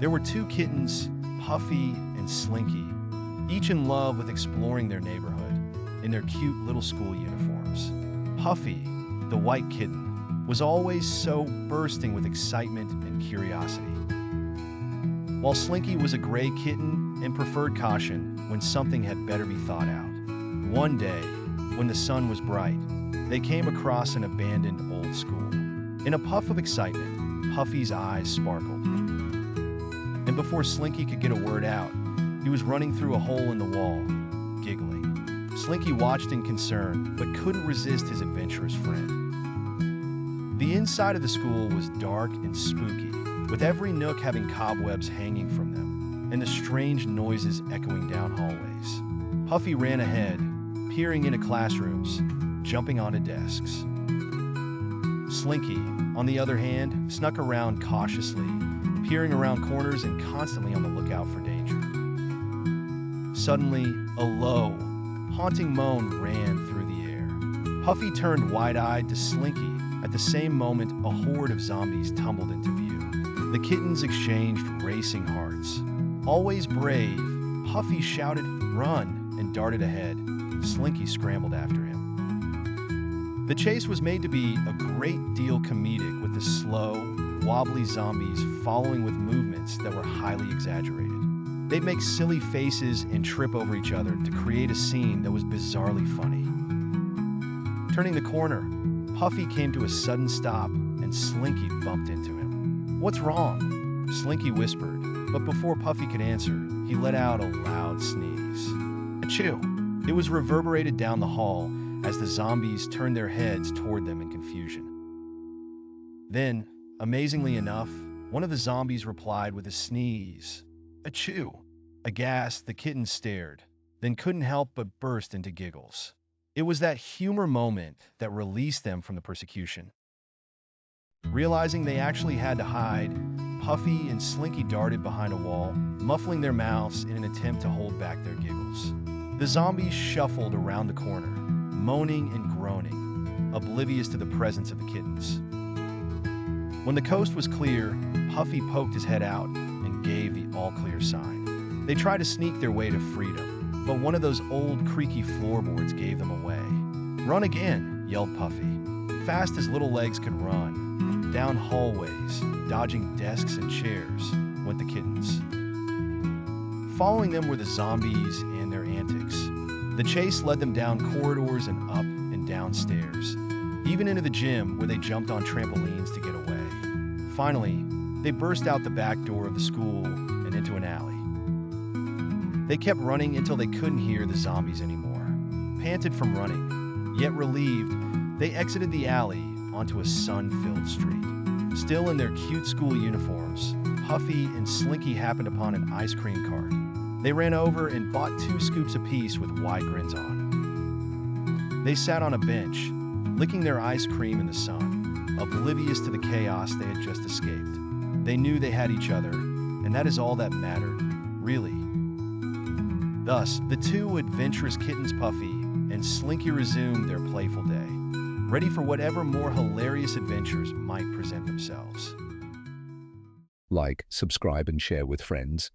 There were two kittens, Puffy and Slinky, each in love with exploring their neighborhood in their cute little school uniforms. Puffy, the white kitten, was always so bursting with excitement and curiosity, while Slinky was a gray kitten and preferred caution when something had better be thought out. One day, when the sun was bright, they came across an abandoned old school. In a puff of excitement, Puffy's eyes sparkled. And before Slinky could get a word out, he was running through a hole in the wall, giggling. Slinky watched in concern, but couldn't resist his adventurous friend. The inside of the school was dark and spooky, with every nook having cobwebs hanging from them, and the strange noises echoing down hallways. Puffy ran ahead, peering into classrooms, jumping onto desks. Slinky, on the other hand, snuck around cautiously, peering around corners and constantly on the lookout for danger. Suddenly, a low, haunting moan ran through the air. Puffy turned wide-eyed to Slinky. At the same moment, a horde of zombies tumbled into view. The kittens exchanged racing hearts. Always brave, Puffy shouted, "Run!" and darted ahead. Slinky scrambled after him. The chase was made to be a great deal comedic, with the slow, wobbly zombies following with movements that were highly exaggerated. They'd make silly faces and trip over each other to create a scene that was bizarrely funny. Turning the corner, Puffy came to a sudden stop and Slinky bumped into him. "What's wrong?" Slinky whispered, but before Puffy could answer, he let out a loud sneeze. Achoo! It was reverberated down the hall as the zombies turned their heads toward them in confusion. Then, amazingly enough, one of the zombies replied with a sneeze. Achoo! Aghast, the kittens stared, then couldn't help but burst into giggles. It was that humor moment that released them from the persecution. Realizing they actually had to hide, Puffy and Slinky darted behind a wall, muffling their mouths in an attempt to hold back their giggles. The zombies shuffled around the corner, moaning and groaning, oblivious to the presence of the kittens. When the coast was clear, Puffy poked his head out and gave the all-clear sign. They tried to sneak their way to freedom, but one of those old creaky floorboards gave them away. "Run again!" yelled Puffy. Fast as little legs could run, down hallways, dodging desks and chairs, went the kittens. Following them were the zombies and their antics. The chase led them down corridors and up and down stairs, even into the gym where they jumped on trampolines to get away. Finally, they burst out the back door of the school and into an alley. They kept running until they couldn't hear the zombies anymore. Panted from running, yet relieved, they exited the alley onto a sun-filled street. Still in their cute school uniforms, Puffy and Slinky happened upon an ice cream cart. They ran over and bought 2 scoops apiece with wide grins on. They sat on a bench, licking their ice cream in the sun, oblivious to the chaos they had just escaped. They knew they had each other, and that is all that mattered, really. Thus, the 2 adventurous kittens Puffy and Slinky resumed their playful day, ready for whatever more hilarious adventures might present themselves. Like, subscribe and share with friends.